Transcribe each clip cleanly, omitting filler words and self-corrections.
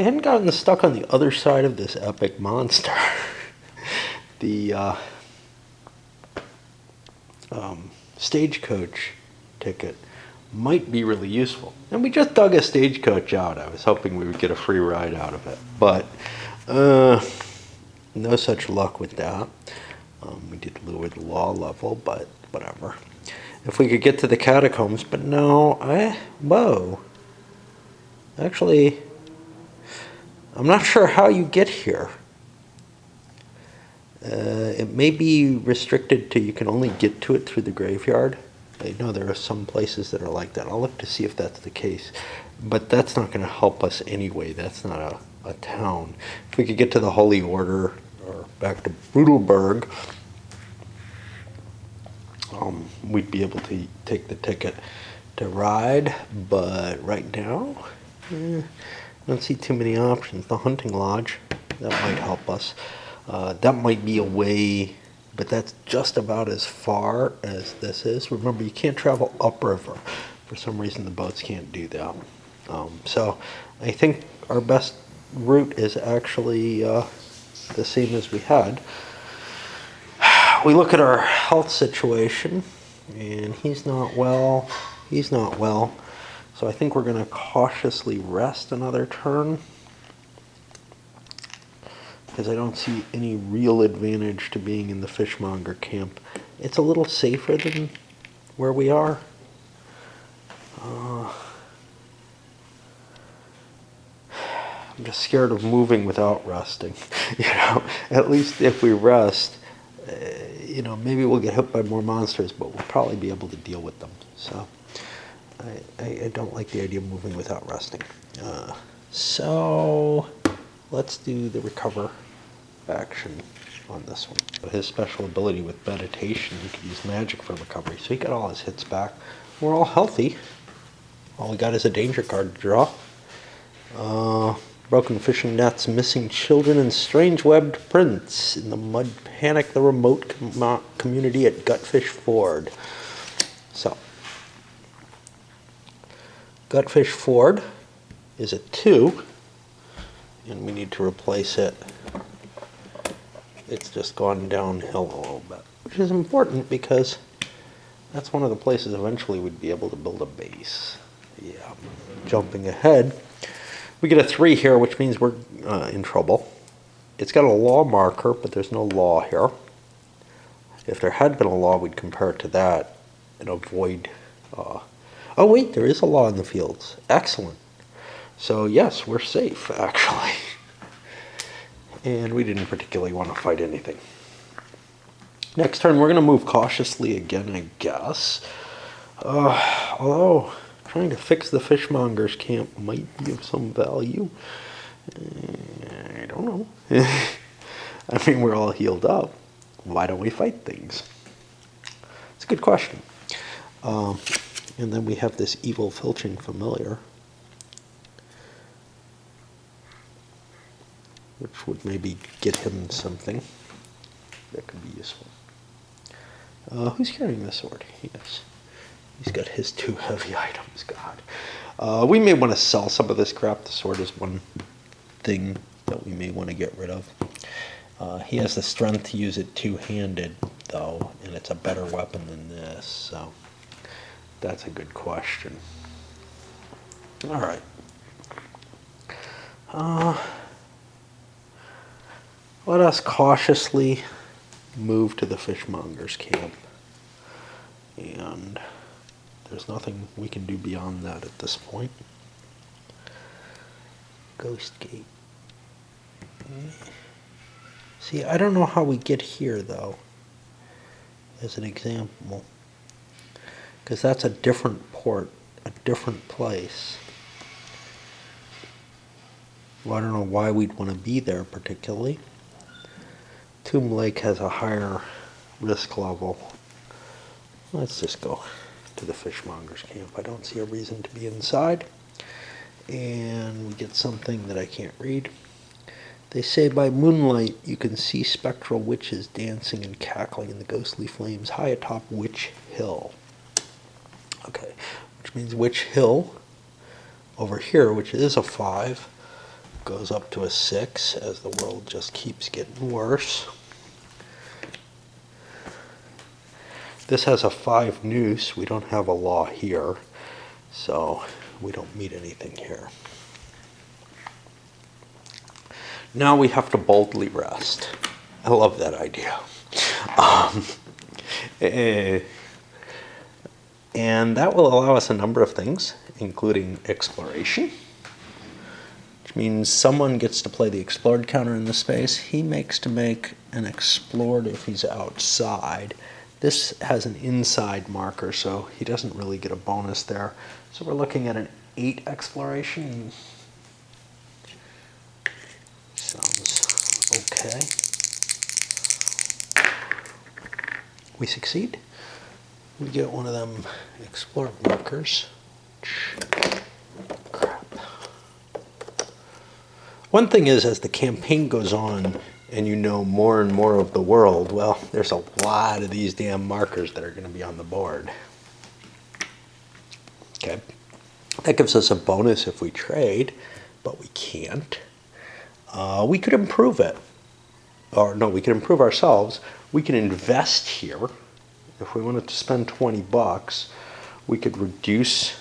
I hadn't gotten stuck on the other side of this epic monster. The stagecoach ticket might be really useful. And we just dug a stagecoach out. I was hoping we would get a free ride out of it. But no such luck with that. We did lower the law level, but whatever. If we could get to the catacombs, but no, whoa. Actually, I'm not sure how you get here. It may be restricted to you can only get to it through the graveyard. I know there are some places that are like that. I'll look to see if that's the case. But that's not going to help us anyway. That's not a town. If we could get to the Holy Order or back to Brudelberg, we'd be able to take the ticket to ride. But right now, I don't see too many options. The hunting lodge, that might help us. That might be a way, but that's just about as far as this is. Remember, you can't travel upriver. For some reason, the boats can't do that. So I think our best route is actually the same as we had. We look at our health situation, and he's not well. He's not well. So I think we're going to cautiously rest another turn, because I don't see any real advantage to being in the fishmonger camp. It's a little safer than where we are. I'm just scared of moving without resting. At least if we rest, maybe we'll get hit by more monsters, but we'll probably be able to deal with them. So I don't like the idea of moving without resting. So let's do the recover action on this one. His special ability with meditation, he could use magic for recovery, so he got all his hits back. We're all healthy. All we got is a danger card to draw. Broken fishing nets, missing children, and strange webbed prints in the mud panic the remote community at Gutfish Ford. So, Gutfish Ford is a 2, and we need to replace it. It's just gone downhill a little bit, which is important because that's one of the places eventually we'd be able to build a base. Yeah, jumping ahead. We get a 3 here, which means we're in trouble. It's got a law marker, but there's no law here. If there had been a law, we'd compare it to that and avoid... oh wait, there is a law in the fields. Excellent. So yes, we're safe, actually. And we didn't particularly want to fight anything. Next turn, we're going to move cautiously again, I guess. Although trying to fix the fishmonger's camp might be of some value. I don't know. I mean, we're all healed up. Why don't we fight things? It's a good question. And then we have this evil filching familiar, which would maybe get him something that could be useful. Who's carrying the sword? Yes. He's got his 2 heavy items, God. We may want to sell some of this crap. The sword is one thing that we may want to get rid of. He has the strength to use it 2-handed, though, and it's a better weapon than this, so that's a good question. All right. Let us cautiously move to the fishmonger's camp, and there's nothing we can do beyond that at this point. Ghost Gate. See, I don't know how we get here, though, as an example, because that's a different port, a different place. Well, I don't know why we'd want to be there particularly. Tomb Lake has a higher risk level. Let's just go to the fishmonger's camp. I don't see a reason to be inside. And we get something that I can't read. They say by moonlight you can see spectral witches dancing and cackling in the ghostly flames high atop Witch Hill. Okay, which means Witch Hill over here, which is a 5, goes up to a 6 as the world just keeps getting worse. This has a 5 noose. We don't have a law here, so we don't meet anything here. Now we have to boldly rest. I love that idea. And that will allow us a number of things, including exploration, which means someone gets to play the explored counter in the space. He makes to make an explored if he's outside. This has an inside marker, so he doesn't really get a bonus there. So we're looking at an 8 exploration. Sounds okay. We succeed. We get one of them explored markers. Crap. One thing is, as the campaign goes on and you know more and more of the world, well, there's a lot of these damn markers that are going to be on the board. Okay. That gives us a bonus if we trade, but we can't. We could improve it. Or no, we could improve ourselves. We can invest here. If we wanted to spend 20 bucks, we could reduce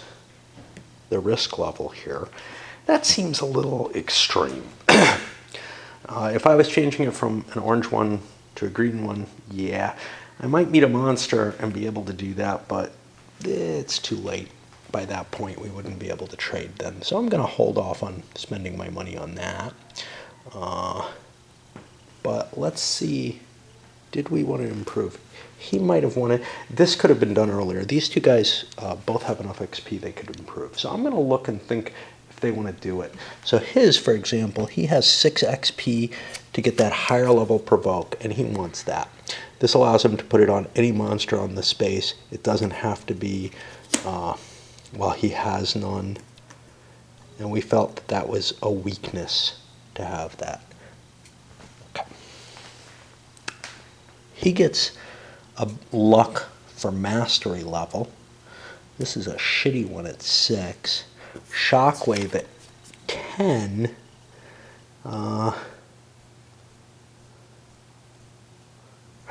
the risk level here. That seems a little extreme. If I was changing it from an orange one to a green one, yeah, I might meet a monster and be able to do that, but it's too late. By that point, we wouldn't be able to trade then. So I'm going to hold off on spending my money on that. But let's see, did we want to improve? He might have wanted, this could have been done earlier. These two guys both have enough XP they could improve. So I'm going to look and think if they want to do it. So his, for example, he has 6 XP to get that higher level provoke, and he wants that. This allows him to put it on any monster on the space. It doesn't have to be, well, he has none. And we felt that that was a weakness to have that. Okay. He gets a luck for mastery level. This is a shitty one at 6. Shockwave at 10.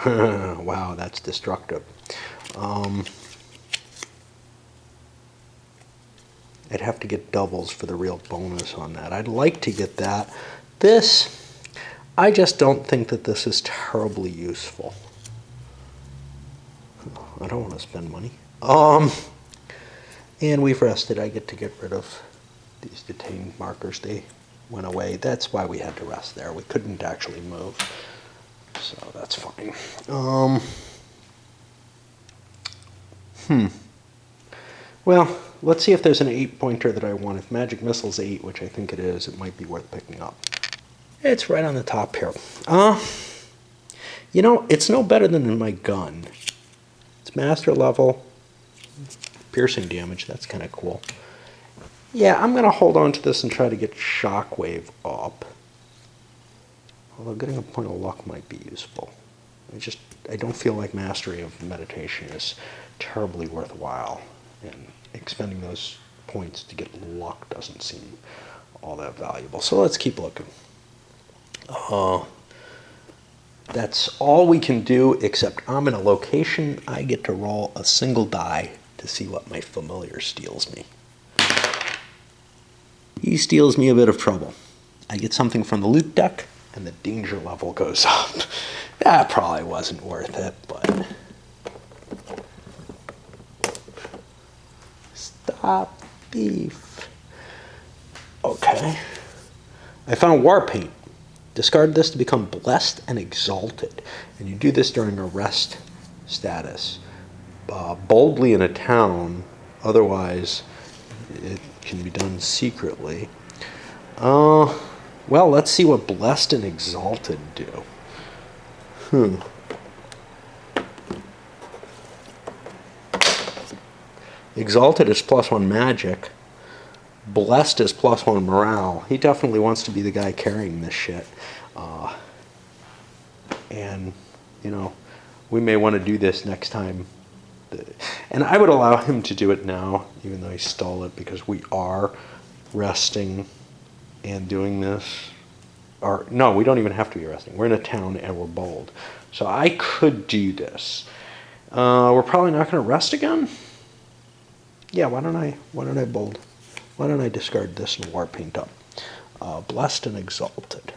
Wow, that's destructive. I'd have to get doubles for the real bonus on that. I'd like to get that. This, I just don't think that this is terribly useful. I don't want to spend money. And we've rested. I get to get rid of these detained markers. They went away. That's why we had to rest there. We couldn't actually move. So that's fine. Well, let's see if there's an 8-pointer that I want. If Magic Missile's 8, which I think it is, it might be worth picking up. It's right on the top here. You know, it's no better than in my gun. It's master level. Piercing damage, that's kind of cool. Yeah, I'm going to hold on to this and try to get Shockwave up. Although getting a point of luck might be useful. I don't feel like mastery of meditation is terribly worthwhile. And expending those points to get luck doesn't seem all that valuable. So let's keep looking. That's all we can do, except I'm in a location. I get to roll a single die to see what my familiar steals me. He steals me a bit of trouble. I get something from the loot deck, and the danger level goes up. That probably wasn't worth it, but... Stop thief. Okay. I found War Paint. Discard this to become blessed and exalted. And you do this during a rest status. Boldly in a town, otherwise it can be done secretly. Well, let's see what blessed and exalted do. Exalted is +1 magic. Blessed is +1 morale. He definitely wants to be the guy carrying this shit. And, you know, we may want to do this next time. And I would allow him to do it now, even though he stole it, because we are resting and doing this, or no, we don't even have to be resting. We're in a town and we're bold. So I could do this. We're probably not going to rest again. Yeah, why don't I bold? Why don't I discard this and war paint up? Blessed and exalted.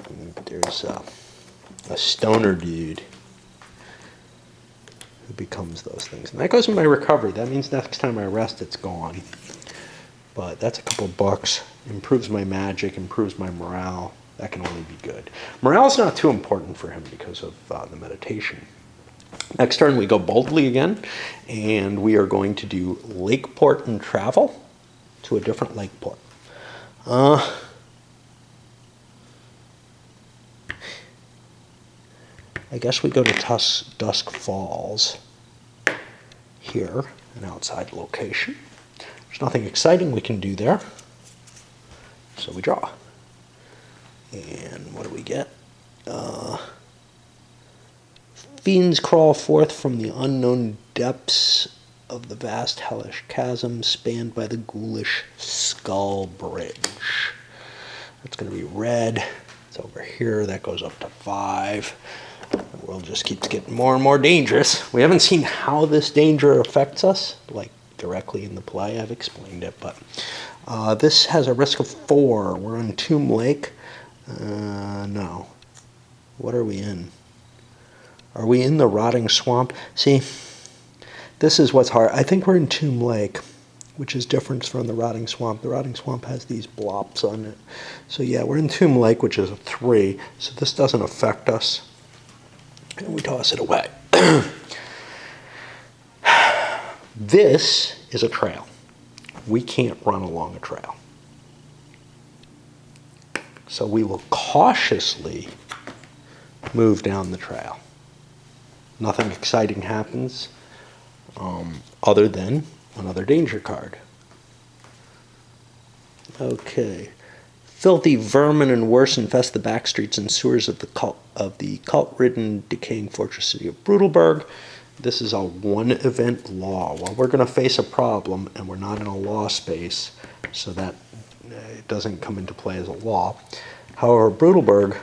And there's a stoner dude who becomes those things. And that goes in my recovery. That means next time I rest, it's gone. But that's a couple bucks. Improves my magic, improves my morale. That can only be good. Morale's not too important for him because of the meditation. Next turn we go boldly again, and we are going to do Lakeport and travel to a different Lakeport. I guess we go to Dusk Falls here, an outside location. There's nothing exciting we can do there, so we draw. And what do we get? Fiends crawl forth from the unknown depths of the vast hellish chasm spanned by the ghoulish skull bridge. That's going to be red. It's over here. That goes up to 5. The world just keeps getting more and more dangerous. We haven't seen how this danger affects us, like directly in the play. I've explained it, but this has a risk of 4. We're on Tomb Lake. No. What are we in? Are we in the Rotting Swamp? See, this is what's hard. I think we're in Tomb Lake, which is different from the Rotting Swamp. The Rotting Swamp has these blops on it. So yeah, we're in Tomb Lake, which is a 3. So this doesn't affect us. And we toss it away. This is a trail. We can't run along a trail. So we will cautiously move down the trail. Nothing exciting happens other than another danger card. Okay. Filthy vermin and worse infest the back streets and sewers of the cult-ridden, decaying fortress city of Brutalberg. This is a one-event law. Well, we're going to face a problem, and we're not in a law space, so that it doesn't come into play as a law. However, Brutalberg,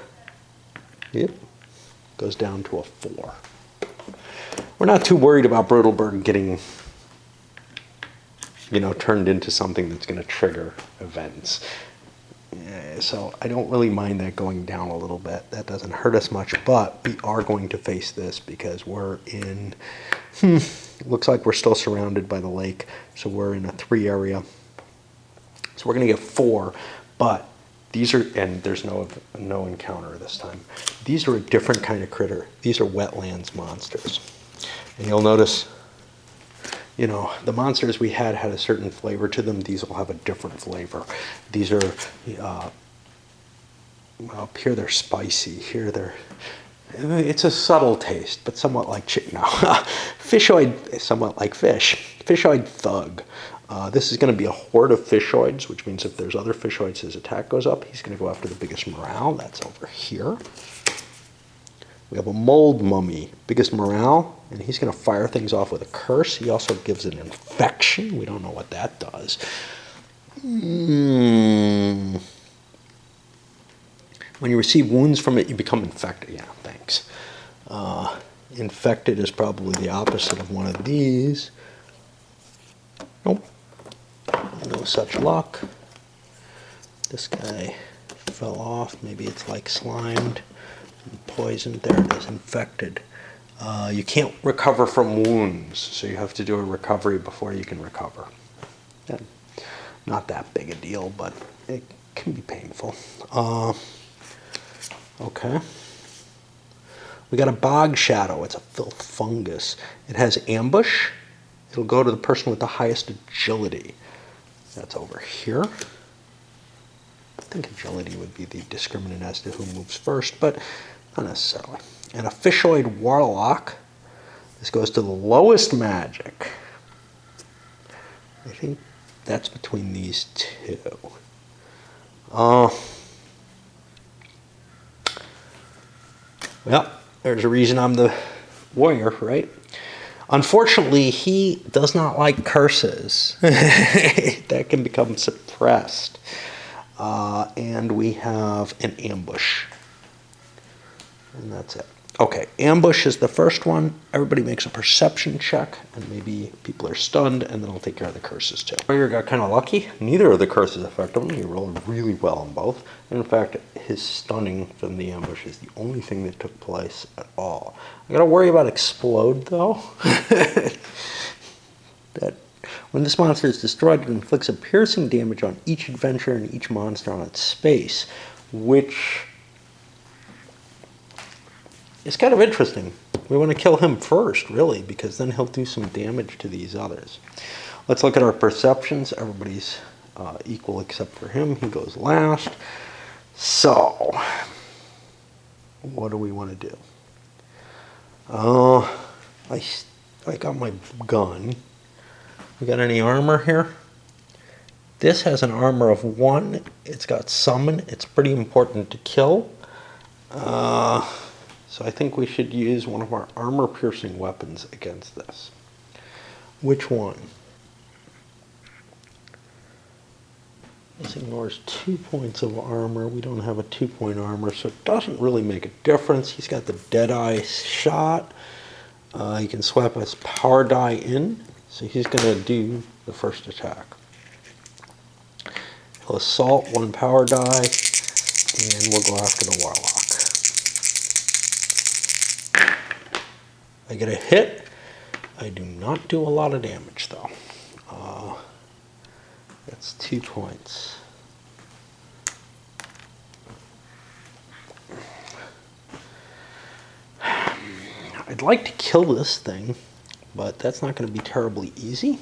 goes down to a 4. We're not too worried about Brutalberg getting, turned into something that's going to trigger events. So I don't really mind that going down a little bit. That doesn't hurt us much, but we are going to face this because we're in, looks like we're still surrounded by the lake, so we're in a 3 area. So we're going to get 4, but these are, and there's no encounter this time. These are a different kind of critter. These are wetlands monsters. And you'll notice, the monsters we had a certain flavor to them. These will have a different flavor. These are, up here they're spicy. Here it's a subtle taste, but somewhat like chicken. No, fishoid, somewhat like fish. Fishoid thug. This is going to be a horde of fishoids, which means if there's other fishoids, his attack goes up. He's going to go after the biggest morale. That's over here. We have a mold mummy, biggest morale, and he's going to fire things off with a curse. He also gives an infection. We don't know what that does. When you receive wounds from it, you become infected. Yeah, thanks. Infected is probably the opposite of one of these. Nope. No such luck. This guy fell off. Maybe it's like slimed and poisoned. There it is, infected. You can't recover from wounds, so you have to do a recovery before you can recover. Not that big a deal, but it can be painful. Okay. We got a bog shadow. It's a filth fungus. It has ambush. It'll go to the person with the highest agility. That's over here. I think agility would be the discriminant as to who moves first, but not necessarily. And a fishoid warlock. This goes to the lowest magic. I think that's between these two. Well, there's a reason I'm the warrior, right? Unfortunately, he does not like curses. That can become suppressed. And we have an ambush. And that's it. Okay, ambush is the first one. Everybody makes a perception check, and maybe people are stunned, and then I'll take care of the curses too. Warrior got kind of lucky. Neither of the curses affect him. He rolled really well on both. And in fact, his stunning from the ambush is the only thing that took place at all. I gotta worry about explode though. That when this monster is destroyed, it inflicts a piercing damage on each adventurer and each monster on its space, which it's kind of interesting. We want to kill him first, really, because then he'll do some damage to these others. Let's look at our perceptions. Everybody's equal except for him. He goes last. So, what do we want to do? I got my gun. We got any armor here? This has an armor of 1. It's got summon. It's pretty important to kill. So I think we should use one of our armor-piercing weapons against this. Which one? This ignores 2 points of armor. We don't have a 2-point armor, so it doesn't really make a difference. He's got the Deadeye shot. He can swap his power die in, so he's going to do the first attack. He'll assault 1 power die, and we'll go after the Warlock. I get a hit. I do not do a lot of damage, though. That's 2 points. I'd like to kill this thing, but that's not going to be terribly easy.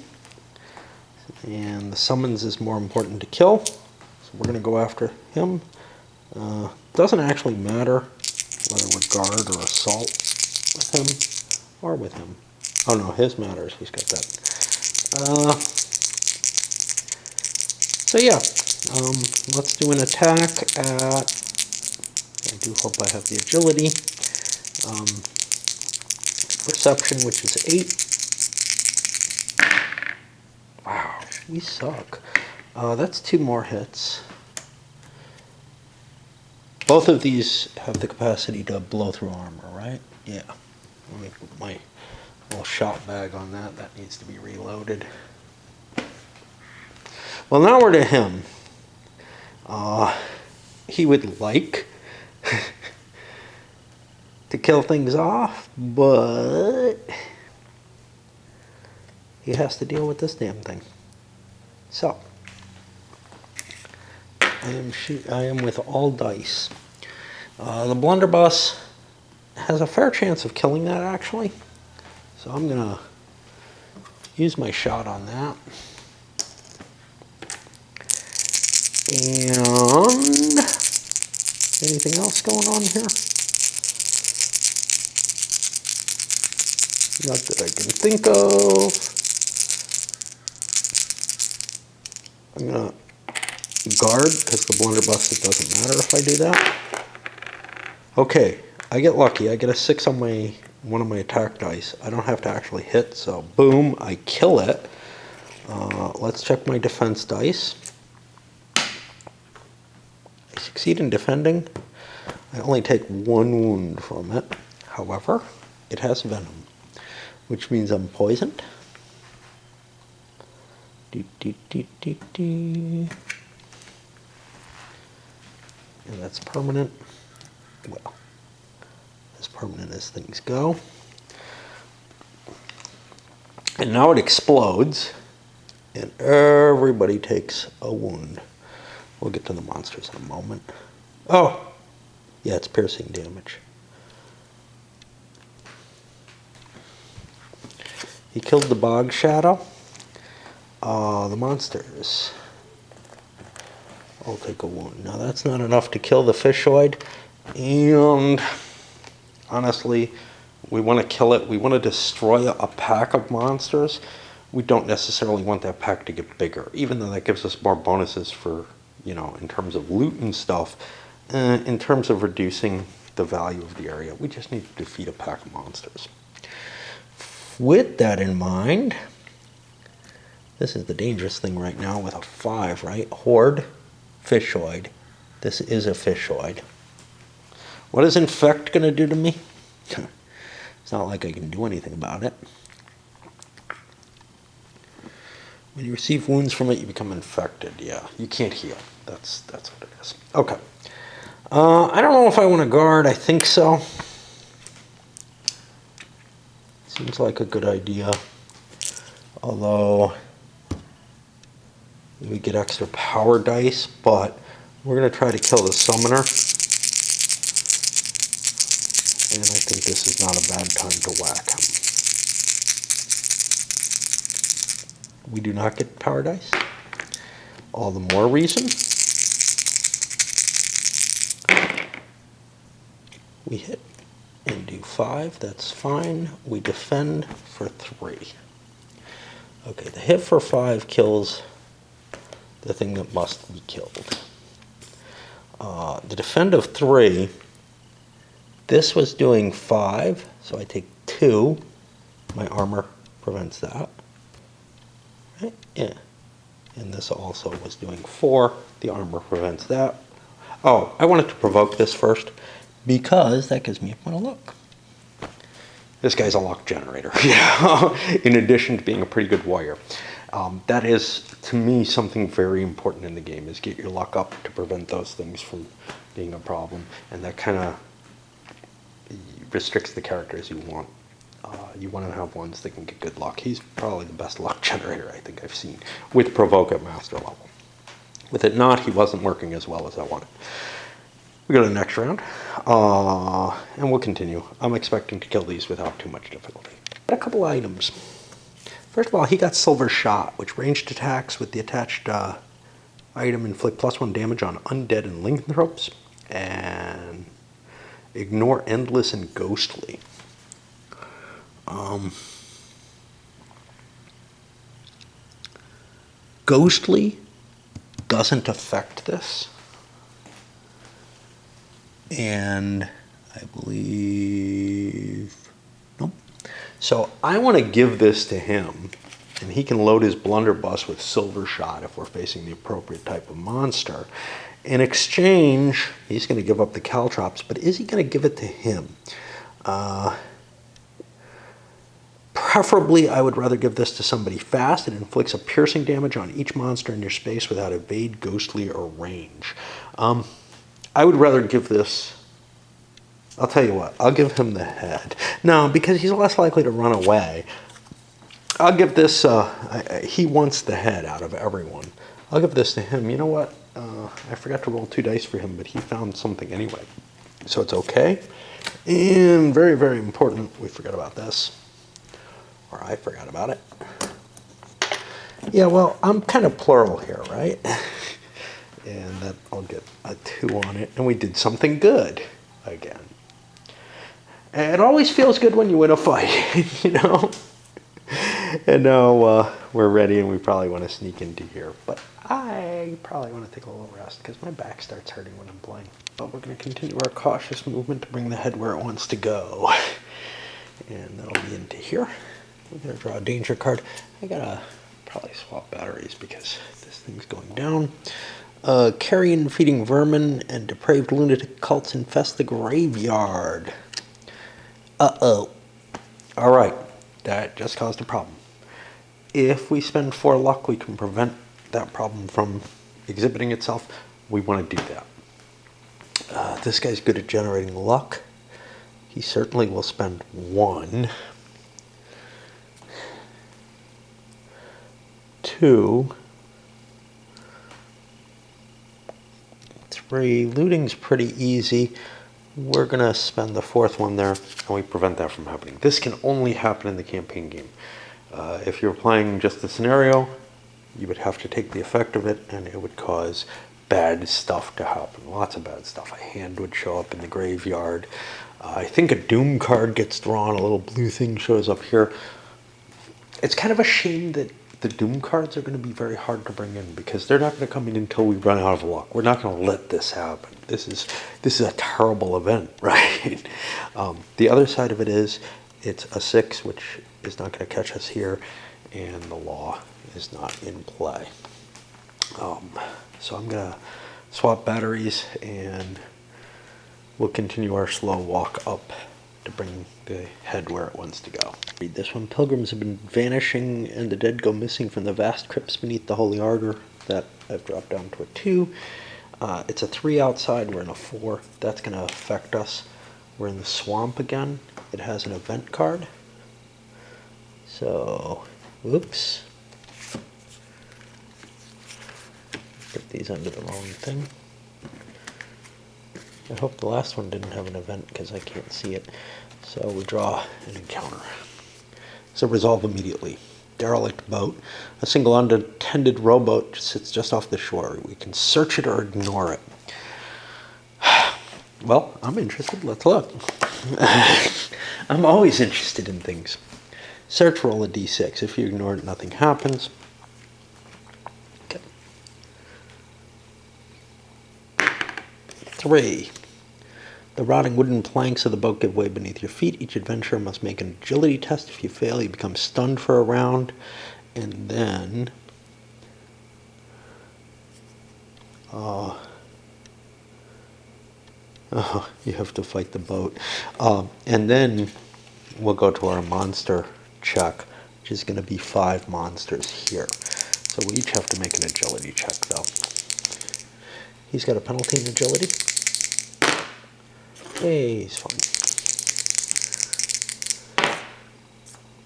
And the summons is more important to kill, so we're going to go after him. Doesn't actually matter whether we're guard or assault with him. Or with him. Oh no, his matters. He's got that. So yeah, let's do an attack at, I do hope I have the agility, perception, which is 8. Wow, we suck. That's 2 more hits. Both of these have the capacity to blow through armor, right? Yeah. Let me put my little shot bag on that. That needs to be reloaded. Well, now we're to him. He would like to kill things off, but he has to deal with this damn thing. So, I am with all dice. The blunderbuss has a fair chance of killing that, actually. So I'm going to use my shot on that. And anything else going on here? Not that I can think of. I'm going to guard, because the blunderbuss, it doesn't matter if I do that. Okay, I get lucky. I get a 6 on one of my attack dice. I don't have to actually hit, so boom, I kill it. Let's check my defense dice. I succeed in defending. I only take 1 wound from it. However, it has venom, which means I'm poisoned. And that's permanent. Well, as permanent as things go. And now it explodes, and everybody takes a wound. We'll get to the monsters in a moment. Oh, yeah, it's piercing damage. He killed the bog shadow. The monsters. I'll take a wound. Now that's not enough to kill the fishoid, and honestly, we want to kill it. We want to destroy a pack of monsters. We don't necessarily want that pack to get bigger, even though that gives us more bonuses for, you know, in terms of loot and stuff. In terms of reducing the value of the area, we just need to defeat a pack of monsters. With that in mind, this is the dangerous thing right now with a 5, right? Horde, fishoid. This is a fishoid. What is infect going to do to me? It's not like I can do anything about it. When you receive wounds from it, you become infected. Yeah, you can't heal. That's what it is. Okay. I don't know if I want to guard. I think so. Seems like a good idea. Although we get extra power dice, but we're going to try to kill the summoner. And I think this is not a bad time to whack him. We do not get power dice. All the more reason. We hit and do 5. That's fine. We defend for 3. Okay, the hit for 5 kills the thing that must be killed. The defend of 3, this was doing 5, so I take 2. My armor prevents that. Right? Yeah. And this also was doing 4. The armor prevents that. Oh, I wanted to provoke this first because that gives me a point of luck. This guy's a luck generator. Yeah. In addition to being a pretty good warrior. That is, to me, something very important in the game, is get your luck up to prevent those things from being a problem. And that kind of restricts the characters you want. You want to have ones that can get good luck. He's probably the best luck generator I think I've seen with provoke at master level. With it not, he wasn't working as well as I wanted. We go to the next round, and we'll continue. I'm expecting to kill these without too much difficulty. Got a couple items. First of all, he got Silver Shot, which ranged attacks with the attached item inflict +1 damage on undead and lycanthropes, and ignore endless and ghostly. Ghostly doesn't affect this, and I believe nope. So I want to give this to him, and he can load his blunderbuss with Silver Shot if we're facing the appropriate type of monster. In exchange, he's going to give up the caltrops, but is he going to give it to him? Preferably, I would rather give this to somebody fast. It inflicts a piercing damage on each monster in your space without evade, ghostly, or range. I would rather give this... I'll tell you what, I'll give him the head. No, because he's less likely to run away. I'll give this... he wants the head out of everyone. I'll give this to him. You know what? I forgot to roll 2 dice for him, but he found something anyway. So it's okay. And very, very important, we forgot about this. Or I forgot about it. Yeah, well, I'm kind of plural here, right? And that I'll get a 2 on it. And we did something good again. And it always feels good when you win a fight, you know? And now we're ready, and we probably want to sneak into here. But I probably want to take a little rest because my back starts hurting when I'm playing. But we're going to continue our cautious movement to bring the head where it wants to go. And that'll be into here. We're going to draw a danger card. I got to probably swap batteries because this thing's going down. Carrion feeding vermin and depraved lunatic cults infest the graveyard. Uh-oh. All right. That just caused a problem. If we spend 4 luck, we can prevent that problem from exhibiting itself. We want to do that. This guy's good at generating luck. He certainly will spend 1. 2. 3. Looting's pretty easy. We're going to spend the 4th one there, and we prevent that from happening. This can only happen in the campaign game. If you're playing just the scenario, you would have to take the effect of it, and it would cause bad stuff to happen. Lots of bad stuff. A hand would show up in the graveyard. I think a Doom card gets drawn. A little blue thing shows up here. It's kind of a shame that the Doom cards are going to be very hard to bring in because they're not going to come in until we run out of luck. We're not going to let this happen. This is a terrible event, right? The other side of it is it's a 6, which is not going to catch us here, and the law is not in play. So I'm going to swap batteries, and we'll continue our slow walk up to bring the head where it wants to go. Read this one. Pilgrims have been vanishing, and the dead go missing from the vast crypts beneath the Holy Ardor. That I've dropped down to a 2. It's a 3 outside. We're in a 4. That's going to affect us. We're in the swamp again. It has an event card. So, whoops. Put these under the wrong thing. I hope the last one didn't have an event because I can't see it. So we draw an encounter. So resolve immediately. Derelict boat. A single unattended rowboat sits just off the shore. We can search it or ignore it. Well, I'm interested. Let's look. I'm always interested in things. Search, roll a d6. If you ignore it, nothing happens. Okay. 3. The rotting wooden planks of the boat give way beneath your feet. Each adventurer must make an agility test. If you fail, you become stunned for a round. And then you have to fight the boat. And then we'll go to our monster check, which is going to be 5 monsters here. So we each have to make an agility check, though. He's got a penalty in agility. Hey, he's fine.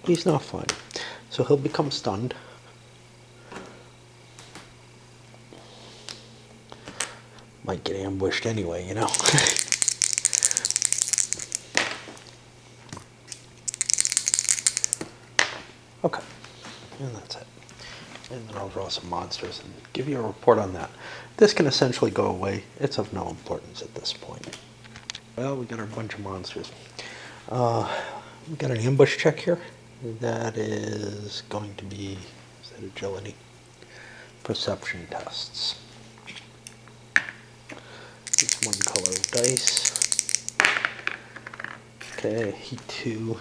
He's not fine. So he'll become stunned. Might get ambushed anyway, you know. Okay, and that's it. And then I'll draw some monsters and give you a report on that. This can essentially go away. It's of no importance at this point. Well, we got our bunch of monsters. We got an ambush check here. That is going to be, is that agility? Perception tests. It's 1 color of dice. Okay, he 2.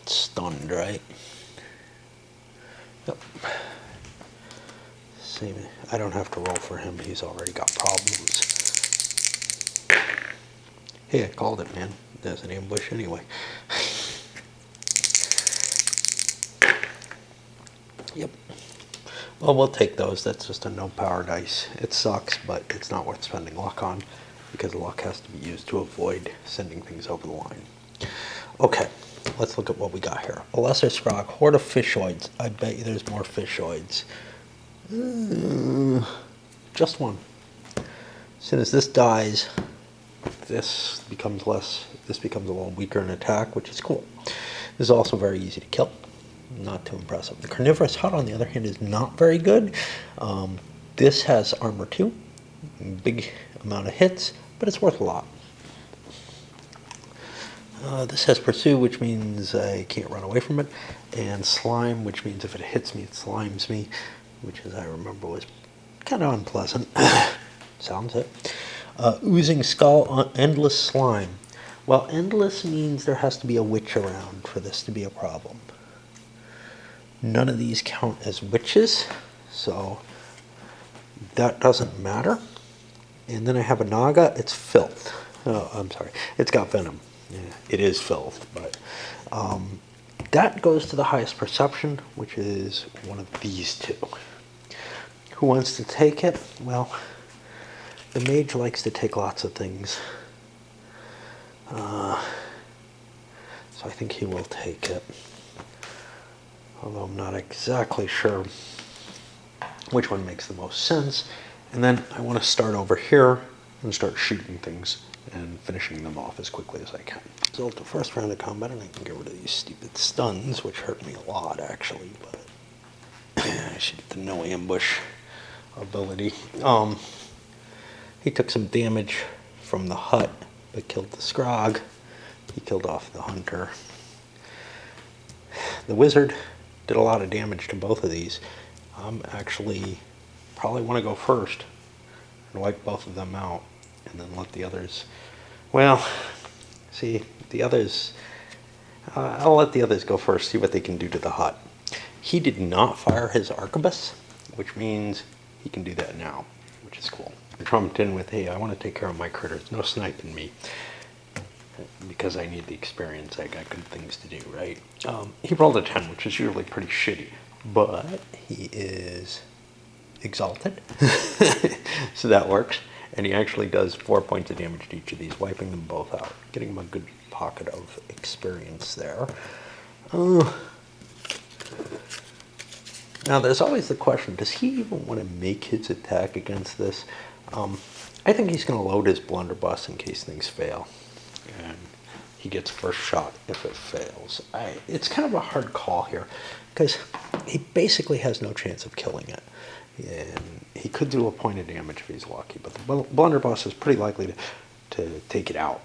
Stunned, right? Yep. Same. I don't have to roll for him. He's already got problems. Hey, I called it, man. There's an ambush anyway. Yep. Well, we'll take those. That's just a no power dice. It sucks, but it's not worth spending luck on because luck has to be used to avoid sending things over the line. Okay, let's look at what we got here. A lesser scrog, horde of fishoids. I bet you there's more fishoids. Just 1. As soon as this dies, this becomes a little weaker in attack, which is cool. This is also very easy to kill. Not too impressive. The carnivorous hut, on the other hand, is not very good. This has armor 2, big amount of hits, but it's worth a lot. This has pursue, which means I can't run away from it, and slime, which means if it hits me, it slimes me, which, as I remember, was kind of unpleasant. Sounds it. Oozing skull, endless slime. Well, endless means there has to be a witch around for this to be a problem. None of these count as witches, so that doesn't matter. And then I have a naga. It's filth. Oh, I'm sorry. It's got venom. Yeah, it is filth, but that goes to the highest perception, which is one of these 2. Who wants to take it? Well, the mage likes to take lots of things. So I think he will take it. Although I'm not exactly sure which one makes the most sense. And then I want to start over here and start shooting things and finishing them off as quickly as I can. Result the first round of combat, and I can get rid of these stupid stuns, which hurt me a lot actually, but I should get the no ambush ability. He took some damage from the hut, but killed the scrog. He killed off the hunter. The wizard did a lot of damage to both of these. I'm actually probably want to go first and wipe both of them out, and then let the others. Well, see, the others I'll let the others go first, see what they can do to the hut. He did not fire his arquebus, which means he can do that now, which is cool. I trumped in with, hey, I want to take care of my critters, no sniping me, because I need the experience. I got good things to do, right? He rolled a 10, which is usually pretty shitty, but he is exalted, so that works. And he actually does 4 points of damage to each of these, wiping them both out, getting him a good pocket of experience there. Now, there's always the question, does he even want to make his attack against this? I think he's going to load his blunderbuss in case things fail. And he gets first shot if it fails. It's kind of a hard call here, because he basically has no chance of killing it. And he could do a point of damage if he's lucky, but the blunderbuss is pretty likely to take it out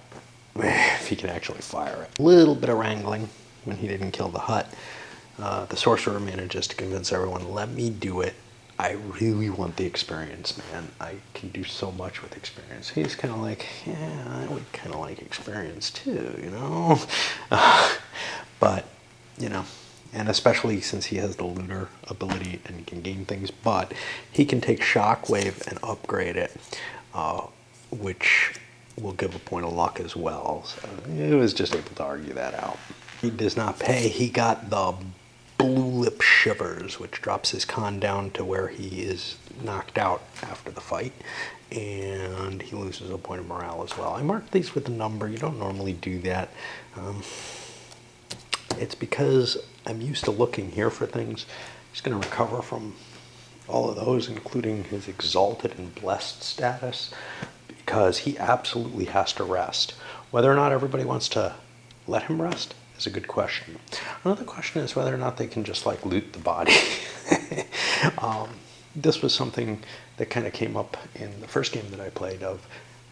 if he can actually fire it. A little bit of wrangling when he didn't kill the hut. The sorcerer manages to convince everyone, let me do it. I really want the experience, man. I can do so much with experience. He's kind of like, yeah, I would kind of like experience too, you know? But, you know, and especially since he has the looter ability and he can gain things, but he can take shockwave and upgrade it, which will give a point of luck as well. So he was just able to argue that out. He does not pay. He got the blue lip shivers, which drops his con down to where he is knocked out after the fight, and he loses a point of morale as well. I marked these with a number. You don't normally do that. It's because I'm used to looking here for things. He's going to recover from all of those, including his exalted and blessed status, because he absolutely has to rest. Whether or not everybody wants to let him rest is a good question. Another question is whether or not they can just like loot the body. This was something that kind of came up in the first game that I played of,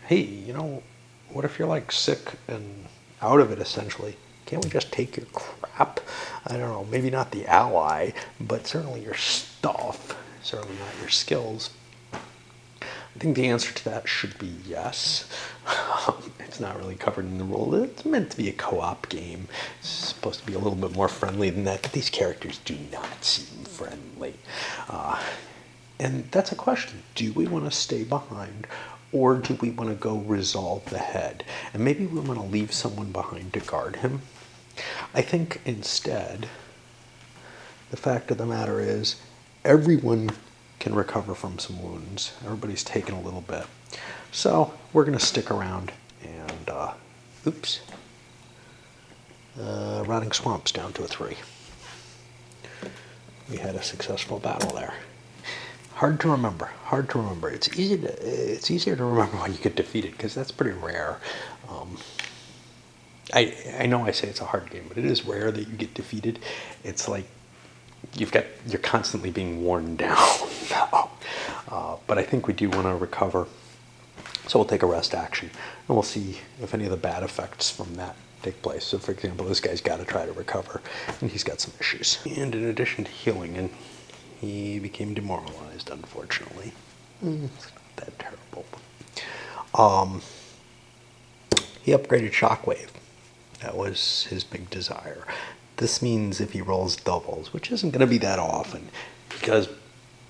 hey, you know, what if you're like sick and out of it essentially? Can't we just take your crap? I don't know, maybe not the ally, but certainly your stuff, certainly not your skills. I think the answer to that should be yes. It's not really covered in the rule. It's meant to be a co-op game. It's supposed to be a little bit more friendly than that, but these characters do not seem friendly. And that's a question. Do we want to stay behind, or do we want to go resolve the head? And maybe we want to leave someone behind to guard him. I think instead, the fact of the matter is, everyone can recover from some wounds. Everybody's taken a little bit. So we're going to stick around and, Rotting Swamp's down to a 3. We had a successful battle there. Hard to remember. It's easier to remember when you get defeated, because that's pretty rare. I know I say it's a hard game, but it is rare that you get defeated. It's like you're constantly being worn down. But I think we do want to recover, so we'll take a rest action, and we'll see if any of the bad effects from that take place. So, for example, this guy's got to try to recover, and he's got some issues. And in addition to healing, and he became demoralized, unfortunately. It's not that terrible. He upgraded Shockwave. That was his big desire. This means if he rolls doubles, which isn't going to be that often, he does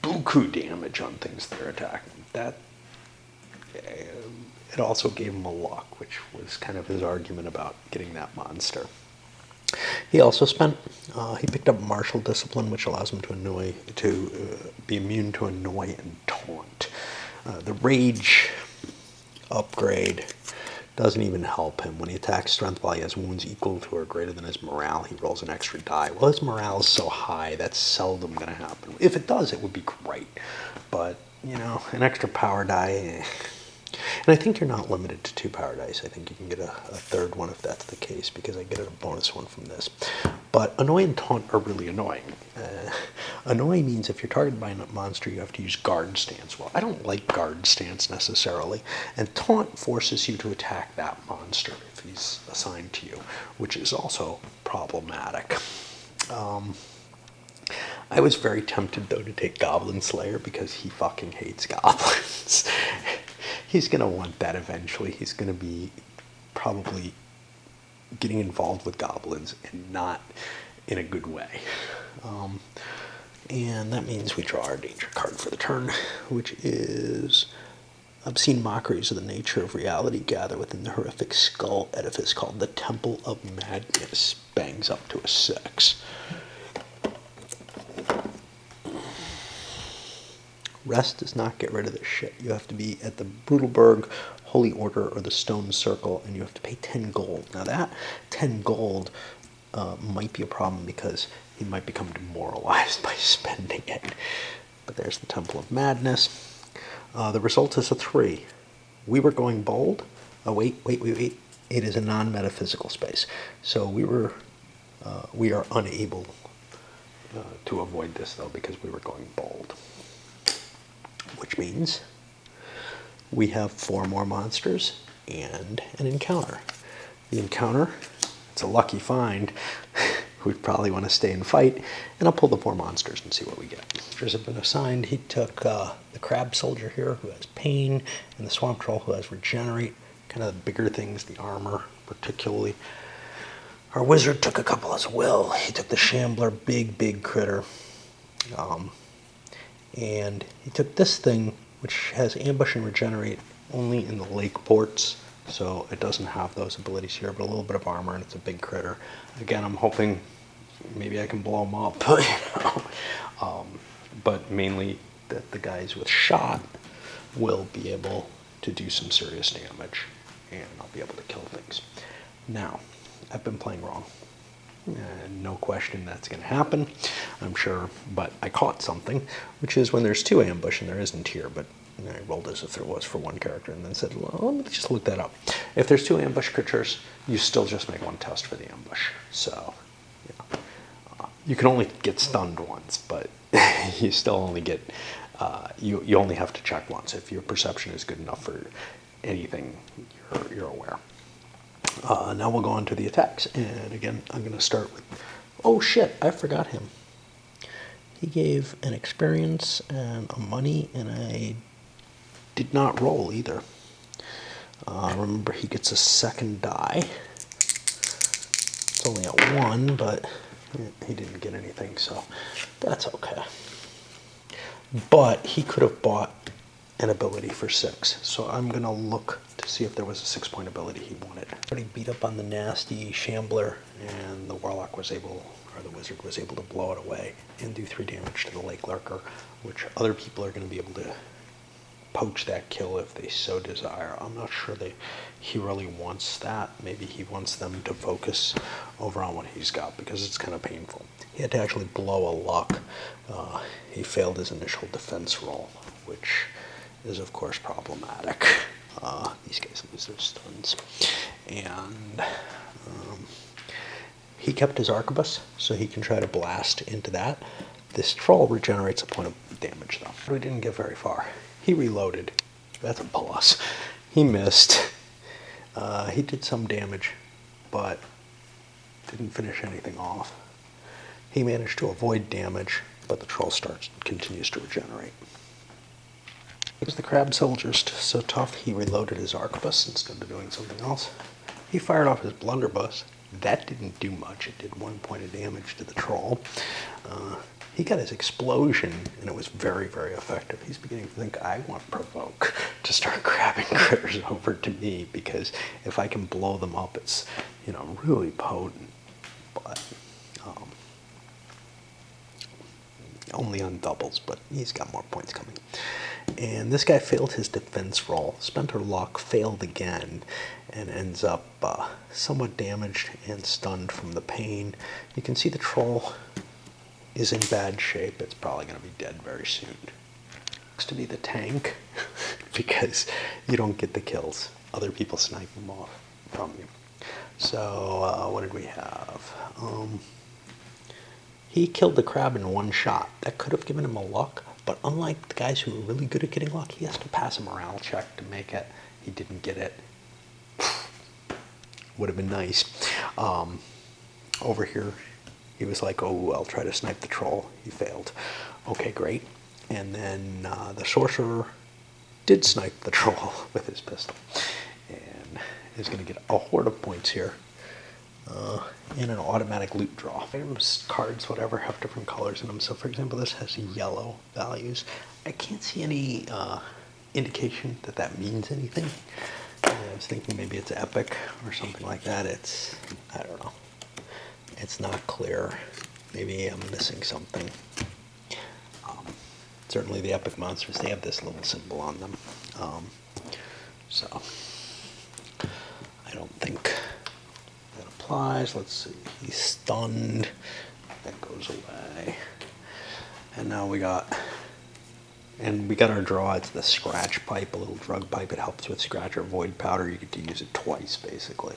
buku damage on things that are attacking. It also gave him a luck, which was kind of his argument about getting that monster. He also he picked up Martial Discipline, which allows him to be immune to Annoy and Taunt. The Rage upgrade doesn't even help him. When he attacks Strength while he has wounds equal to or greater than his morale, he rolls an extra die. Well, his morale is so high, that's seldom going to happen. If it does, it would be great. But, you know, an extra power die. And I think you're not limited to 2 power dice. I think you can get a third one if that's the case, because I get a bonus one from this. But Annoy and Taunt are really annoying. Annoy means if you're targeted by a monster, you have to use Guard Stance. Well, I don't like Guard Stance necessarily. And Taunt forces you to attack that monster if he's assigned to you, which is also problematic. I was very tempted, though, to take Goblin Slayer because he fucking hates goblins. He's going to want that eventually. He's going to be probably getting involved with goblins and not in a good way. And that means we draw our danger card for the turn, which is obscene mockeries of the nature of reality gather within the horrific skull edifice called the Temple of Madness. Bangs up to a 6. Rest does not get rid of this shit. You have to be at the Brutalberg Holy Order or the Stone Circle, and you have to pay 10 gold. Now that 10 gold might be a problem because he might become demoralized by spending it. But there's the Temple of Madness. The result is a 3. We were going bold. Oh, wait. It is a non-metaphysical space. So we are unable to avoid this, though, because we were going bold. Which means we have 4 more monsters and an encounter. The encounter, it's a lucky find. We'd probably want to stay and fight, and I'll pull the 4 monsters and see what we get. Monsters have been assigned. He took the crab soldier here, who has pain, and the swamp troll, who has regenerate. Kind of the bigger things, the armor particularly. Our wizard took a couple as well. He took the shambler, big critter. And he took this thing, which has ambush and regenerate only in the lake ports, so it doesn't have those abilities here, but a little bit of armor, and it's a big critter. Again, I'm hoping maybe I can blow him up, but mainly that the guys with shot will be able to do some serious damage, and I'll be able to kill things. Now, I've been playing wrong. No question that's going to happen, I'm sure, but I caught something, which is when there's 2 ambush, and there isn't here, but I rolled as if there was for 1 character, and then said, well, let me just look that up. If there's 2 ambush creatures, you still just make 1 test for the ambush. So, you can only get stunned once, but you still only get, you only have to check once. If your perception is good enough for anything, you're aware. Now we'll go on to the attacks, and again, I'm going to start with, oh shit, I forgot him. He gave an experience and a money, and I did not roll either. Remember, he gets a 2nd die. It's only a 1, but he didn't get anything, so that's okay. But he could have bought an ability for 6, so I'm going to look to see if there was a 6-point ability he wanted. But he beat up on the nasty shambler, and the warlock was able, or the wizard was able to blow it away and do 3 damage to the lake lurker, which other people are going to be able to poach that kill if they so desire. I'm not sure he really wants that. Maybe he wants them to focus over on what he's got, because it's kind of painful. He had to actually blow a luck. He failed his initial defense roll, which is of course problematic. These guys lose their stuns. And he kept his arquebus, so he can try to blast into that. This troll regenerates a point of damage, though. We didn't get very far. He reloaded. That's a plus. He missed. He did some damage, but didn't finish anything off. He managed to avoid damage, but the troll continues to regenerate. Because the crab soldier's so tough, he reloaded his arquebus instead of doing something else. He fired off his blunderbuss. That didn't do much. It did 1 point of damage to the troll. He got his explosion, and it was very effective. He's beginning to think, I want Provoke to start grabbing critters over to me, because if I can blow them up, it's, really potent. But only on doubles, but he's got more points coming. And this guy failed his defense roll. Spent her luck, failed again, and ends up somewhat damaged and stunned from the pain. You can see the troll is in bad shape. It's probably going to be dead very soon. Next to be the tank, because you don't get the kills. Other people snipe them off from you. So what did we have? He killed the crab in 1 shot. That could have given him a luck, but unlike the guys who are really good at getting luck, he has to pass a morale check to make it. He didn't get it. Would have been nice. Over here, he was like, oh, I'll try to snipe the troll. He failed. Okay, great. And then the sorcerer did snipe the troll with his pistol, and is going to get a horde of points here. in an automatic loot draw. Items, cards, whatever, have different colors in them. So for example, this has yellow values. I can't see any indication that that means anything. I was thinking maybe it's epic or something like that. I don't know. It's not clear. Maybe I'm missing something. Certainly the epic monsters, they have this little symbol on them. So I don't think that applies. Let's see. He's stunned. That goes away. And now we got our draw. It's the scratch pipe, a little drug pipe. It helps with scratch or void powder. You get to use it twice, basically.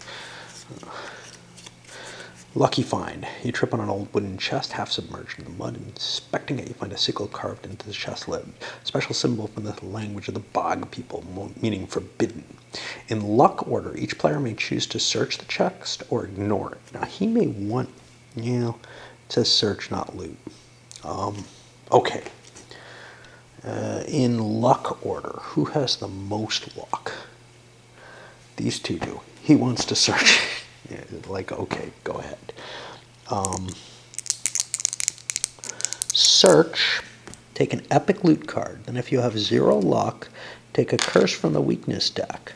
Lucky find. You trip on an old wooden chest, half submerged in the mud. Inspecting it, you find a sickle carved into the chest lid. Special symbol from the language of the bog people, meaning forbidden. In luck order, each player may choose to search the chest or ignore it. Now, he may want, it says search, not loot. Okay. In luck order, who has the most luck? These two do. He wants to search. Like, okay, go ahead. Search, take an epic loot card. Then if you have 0 luck, take a curse from the weakness deck.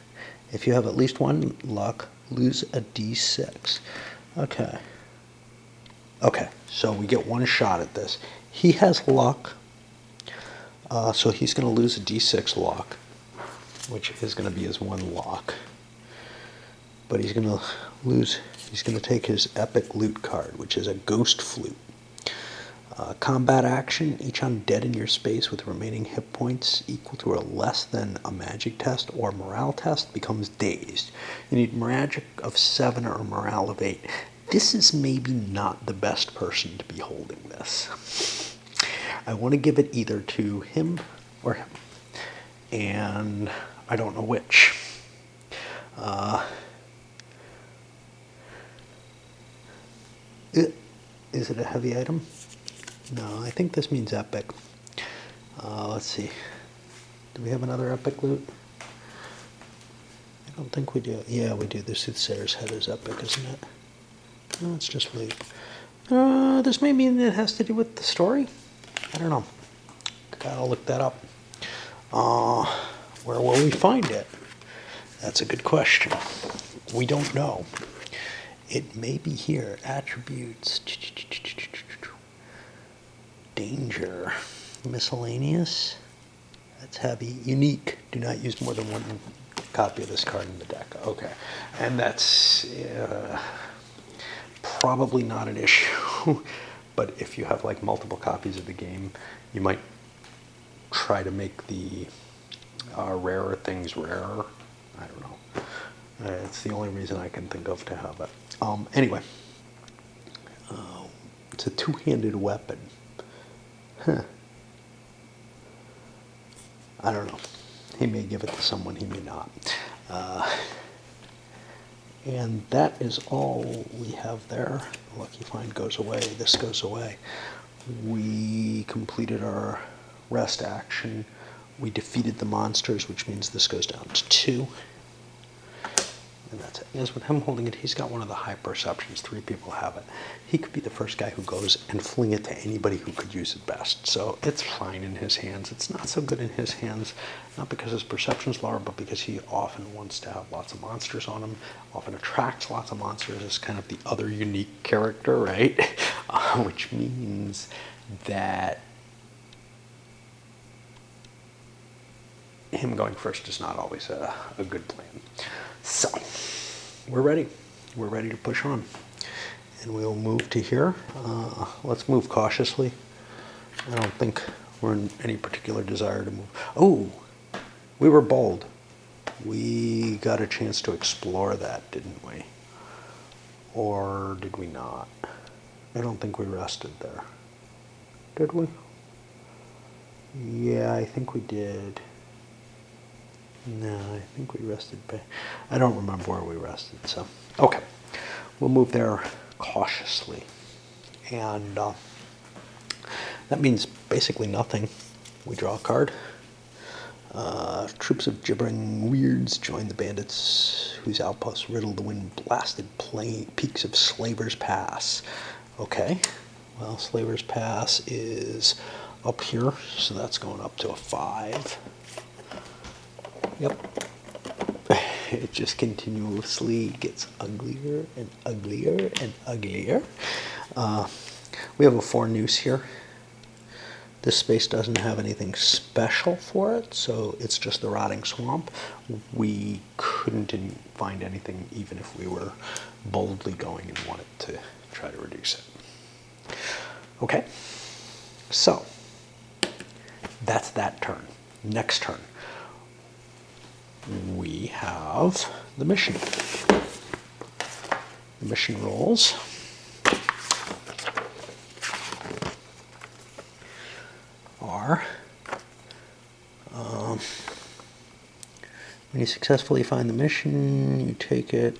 If you have at least 1 luck, lose a d6. Okay. Okay, so we get 1 shot at this. He has luck, so he's going to lose a d6 luck, which is going to be his 1 luck. But he's going to take his epic loot card, which is a ghost flute. Combat action, each undead in your space with remaining hit points equal to or less than a magic test or morale test becomes dazed. You need magic of 7 or morale of 8. This is maybe not the best person to be holding this. I want to give it either to him or him. And I don't know which. Is it a heavy item? No, I think this means epic. Let's see. Do we have another epic loot? I don't think we do. Yeah, we do. The Soothsayer's head is epic, isn't it? No, it's just loot. This may mean it has to do with the story? I don't know. Gotta look that up. Where will we find it? That's a good question. We don't know. It may be here. Attributes. Danger. Miscellaneous. That's heavy. Unique. Do not use more than 1 copy of this card in the deck. Okay. And that's probably not an issue. But if you have like multiple copies of the game, you might try to make the rarer things rarer. I don't know. It's the only reason I can think of to have it. Anyway, it's a 2-handed weapon. Huh. I don't know. He may give it to someone, he may not. And that is all we have there. Lucky find goes away. This goes away. We completed our rest action. We defeated the monsters, which means this goes down to 2. And that's it. As with him holding it, he's got one of the high perceptions. 3 people have it. He could be the first guy who goes and fling it to anybody who could use it best. So it's fine in his hands. It's not so good in his hands, not because his perception's lower, but because he often wants to have lots of monsters on him, often attracts lots of monsters as kind of the other unique character, right? Which means that him going first is not always a good plan. So, we're ready. We're ready to push on. And we'll move to here. Let's move cautiously. I don't think we're in any particular desire to move. Oh, we were bold. We got a chance to explore that, didn't we? Or did we not? I don't think we rested there. Did we? Yeah, I think we did. No, I think we rested. I don't remember where we rested, so. Okay, we'll move there cautiously. And that means basically nothing. We draw a card. Troops of gibbering weirds join the bandits whose outposts riddle the wind-blasted peaks of Slaver's Pass. Okay, well, Slaver's Pass is up here, so that's going up to a 5. Yep. It just continuously gets uglier and uglier and uglier. We have a 4 noose here. This space doesn't have anything special for it, so it's just the rotting swamp. We couldn't find anything even if we were boldly going and wanted to try to reduce it. Okay, so that's that turn. Next turn, we have the mission. The mission rolls. Are when you successfully find the mission, you take it.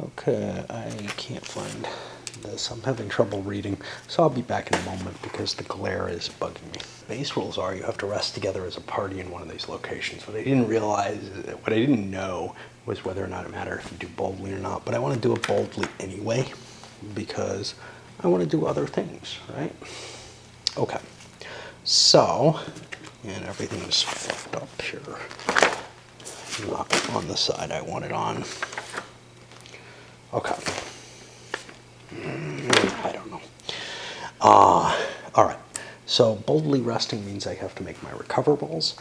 Okay, I can't find this. I'm having trouble reading, so I'll be back in a moment because the glare is bugging me. Base rules are you have to rest together as a party in one of these locations. What I didn't know was whether or not it mattered if you do boldly or not, but I want to do it boldly anyway because I want to do other things, right? Okay, so, and everything is fucked up here. Not on the side I want it on. Okay. I don't know. All right. So boldly resting means I have to make my recoverables,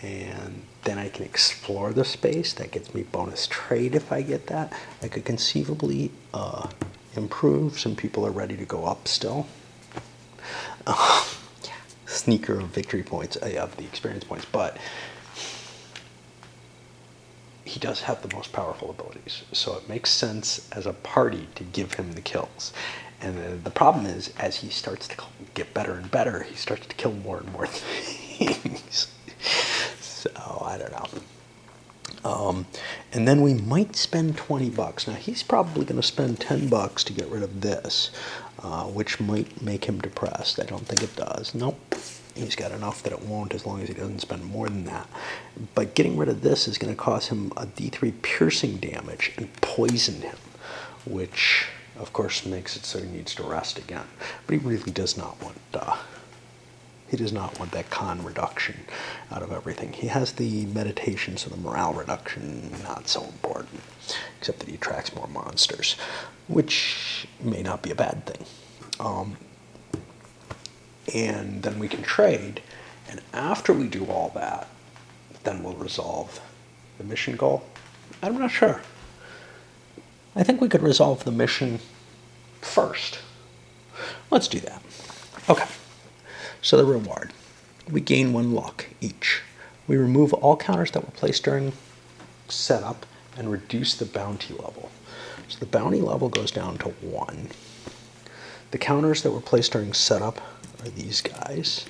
and then I can explore the space. That gets me bonus trade if I get that. I could conceivably improve. Some people are ready to go up still. Sneaker of victory points, of the experience points, but he does have the most powerful abilities, so it makes sense as a party to give him the kills. And the problem is, as he starts to get better and better, he starts to kill more and more things. So, I don't know. And then we might spend 20 bucks. Now, he's probably going to spend 10 bucks to get rid of this, which might make him depressed. I don't think it does. Nope. He's got enough that it won't as long as he doesn't spend more than that. But getting rid of this is going to cause him a D3 piercing damage and poison him, which, of course, makes it so he needs to rest again. But he really does not want that con reduction out of everything. He has the meditation, so the morale reduction, not so important, except that he attracts more monsters, which may not be a bad thing. And then we can trade, and after we do all that, then we'll resolve the mission goal. I'm not sure. I think we could resolve the mission first. Let's do that. Okay, so the reward. We gain 1 luck each. We remove all counters that were placed during setup and reduce the bounty level. So the bounty level goes down to 1. The counters that were placed during setup are these guys.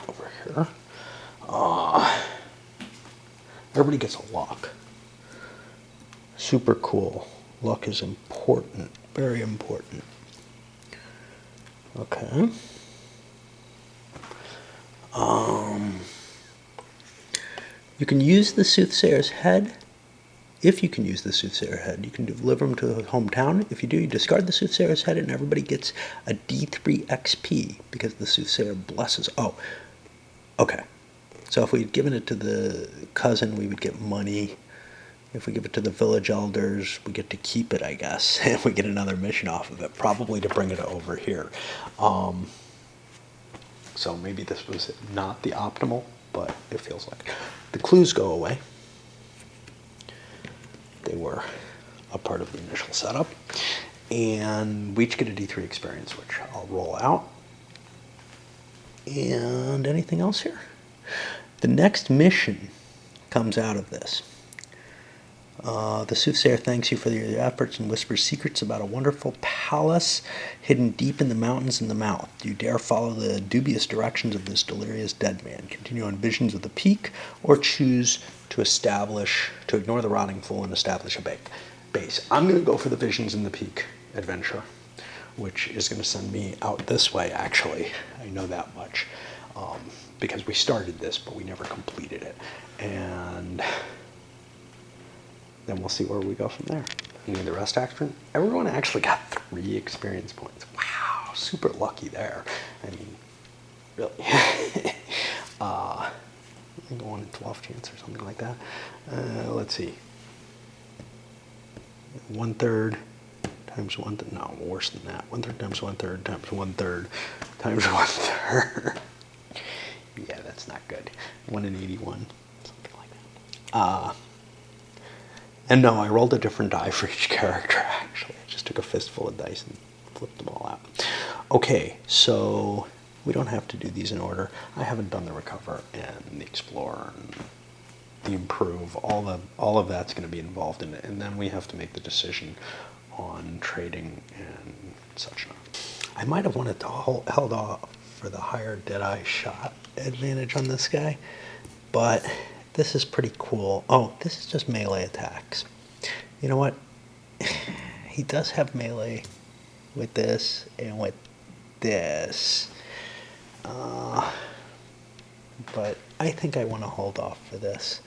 Over here. Everybody gets a luck. Super cool. Luck is important. Very important. Okay. You can use the Soothsayer's Head. If you can use the Soothsayer's Head, you can deliver them to a hometown. If you do, you discard the Soothsayer's Head and everybody gets a D3 XP because the Soothsayer blesses. Oh, okay. So if we had given it to the cousin, we would get money. If we give it to the village elders, we get to keep it, I guess. And we get another mission off of it, probably to bring it over here. So maybe this was not the optimal, but it feels like. The clues go away. They were a part of the initial setup. And we each get a D3 experience, which I'll roll out. And anything else here? The next mission comes out of this. The soothsayer thanks you for your efforts and whispers secrets about a wonderful palace hidden deep in the mountains in the mouth. Do you dare follow the dubious directions of this delirious dead man? Continue on visions of the peak, or choose to ignore the rotting fool and establish a base? I'm going to go for the visions in the peak adventure, which is going to send me out this way, actually. I know that much. Because we started this, but we never completed it. And then we'll see where we go from there. I mean, the rest action, everyone actually got 3 experience points. Wow, super lucky there. I mean, really. I think 1 in 12 chance or something like that. Let's see. 1/3 times 1, no, worse than that. 1/3 times 1/3 times 1/3 times 1/3. Yeah, that's not good. 1 in 81, something like that. And no, I rolled a different die for each character, actually. I just took a fistful of dice and flipped them all out. Okay, so we don't have to do these in order. I haven't done the recover and the explore and the improve. All of that's going to be involved in it. And then we have to make the decision on trading and such. I might have wanted to held off for the higher Deadeye shot advantage on this guy, but this is pretty cool. Oh, this is just melee attacks. You know what? He does have melee with this and with this. But I think I want to hold off for this.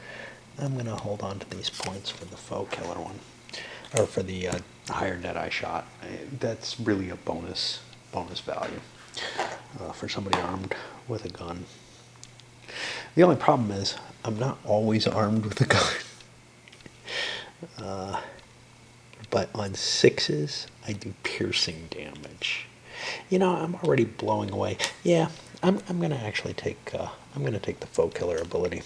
I'm going to hold on to these points for the foe killer one. Or for the higher Deadeye shot. That's really a bonus value for somebody armed with a gun. The only problem is I'm not always armed with a gun. But on 6s, I do piercing damage. You know, I'm already blowing away. Yeah, I'm gonna actually take the foe killer ability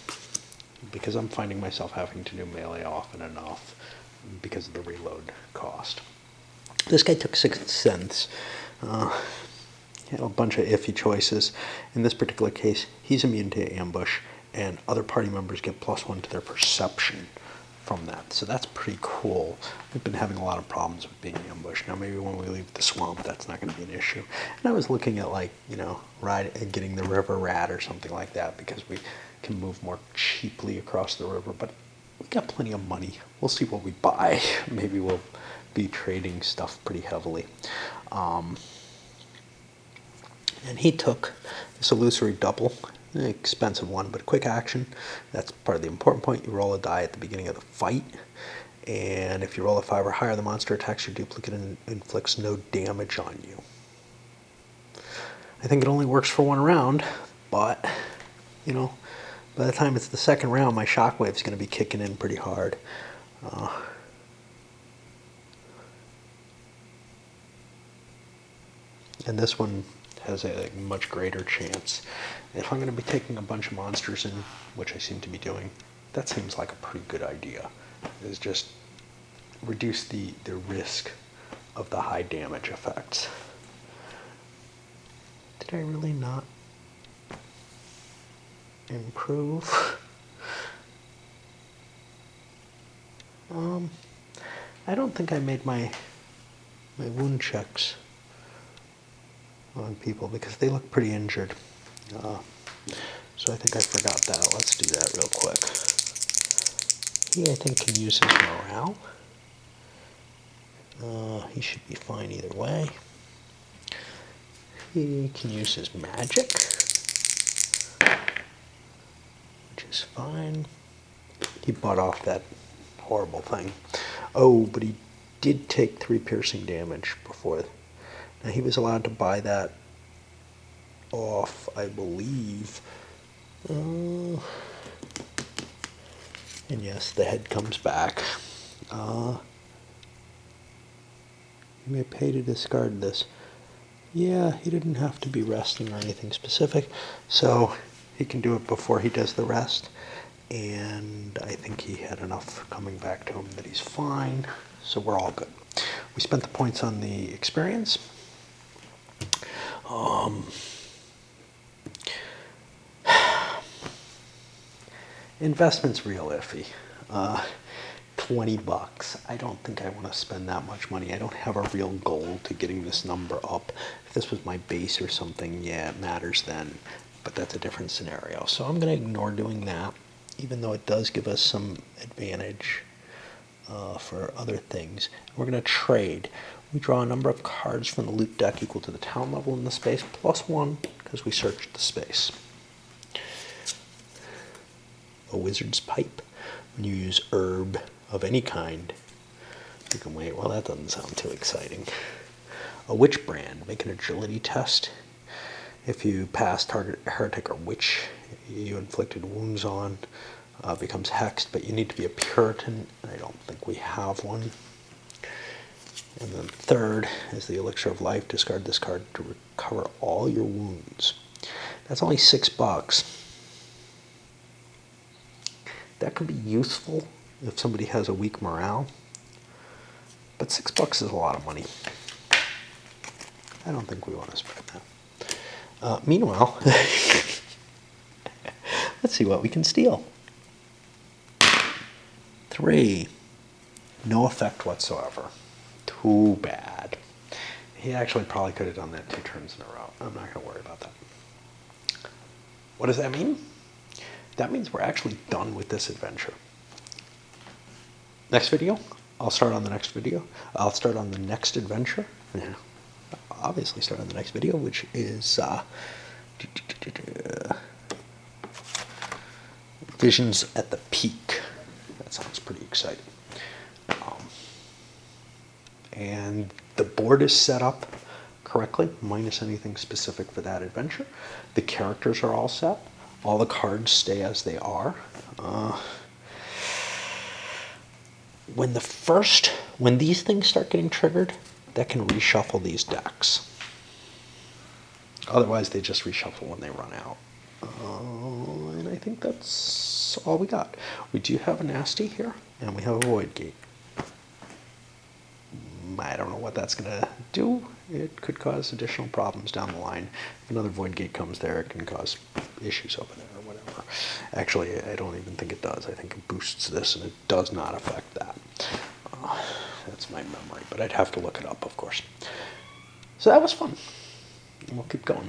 because I'm finding myself having to do melee often enough because of the reload cost. This guy took 6 cents. He had a bunch of iffy choices. In this particular case, he's immune to ambush, and other party members get +1 to their perception from that. So that's pretty cool. We've been having a lot of problems with being ambushed. Now maybe when we leave the swamp, that's not going to be an issue. And I was looking at, like, you know, getting the river rat or something like that because we can move more cheaply across the river. But we got plenty of money. We'll see what we buy. Maybe we'll be trading stuff pretty heavily. And he took this illusory double, an expensive one, but a quick action. That's part of the important point. You roll a die at the beginning of the fight, and if you roll a 5 or higher, the monster attacks your duplicate and inflicts no damage on you. I think it only works for 1 round, but, you know, by the time it's the 2nd round, my shockwave's going to be kicking in pretty hard. And this one has a much greater chance. If I'm going to be taking a bunch of monsters in, which I seem to be doing, that seems like a pretty good idea. Is just reduce the risk of the high damage effects. Did I really not improve? I don't think I made my wound checks on people because they look pretty injured. So I think I forgot that. Let's do that real quick. He, I think, can use his morale. He should be fine either way. He can use his magic, which is fine. He bought off that horrible thing. Oh, but he did take 3 piercing damage before. Now, he was allowed to buy that off, I believe. And yes, the head comes back. You may pay to discard this. Yeah, he didn't have to be resting or anything specific, so he can do it before he does the rest. And I think he had enough coming back to him that he's fine, so we're all good. We spent the points on the experience. Investment's real iffy. 20 bucks. I don't think I want to spend that much money. I don't have a real goal to getting this number up. If this was my base or something, yeah, it matters then, but that's a different scenario. So I'm going to ignore doing that, even though it does give us some advantage for other things. We're going to trade. We draw a number of cards from the loot deck equal to the town level in the space, plus 1, because we searched the space. A wizard's pipe. When you use herb of any kind, you can wait. Well, that doesn't sound too exciting. A witch brand. Make an agility test. If you pass, target heretic or witch you inflicted wounds on becomes hexed, but you need to be a Puritan, and I don't think we have one. And then third is the elixir of life. Discard this card to recover all your wounds. That's only $6. That could be useful if somebody has a weak morale, but $6 is a lot of money. I don't think we want to spend that. Meanwhile, let's see what we can steal. 3. No effect whatsoever. Too bad. He actually probably could have done that 2 turns in a row. I'm not going to worry about that. What does that mean? That means we're actually done with this adventure. Next video, I'll start on the next video. I'll start on the next adventure. Yeah, obviously start on the next video, which is Visions at the Peak. That sounds pretty exciting. And the board is set up correctly, minus anything specific for that adventure. The characters are all set. All the cards stay as they are. When these things start getting triggered, that can reshuffle these decks. Otherwise, they just reshuffle when they run out. And I think that's all we got. We do have a nasty here, and we have a void gate. I don't know what that's going to do. It could cause additional problems down the line. If another void gate comes there, it can cause issues over there or whatever. Actually, I don't even think it does. I think it boosts this, and it does not affect that. That's my memory, but I'd have to look it up, of course. So that was fun. We'll keep going.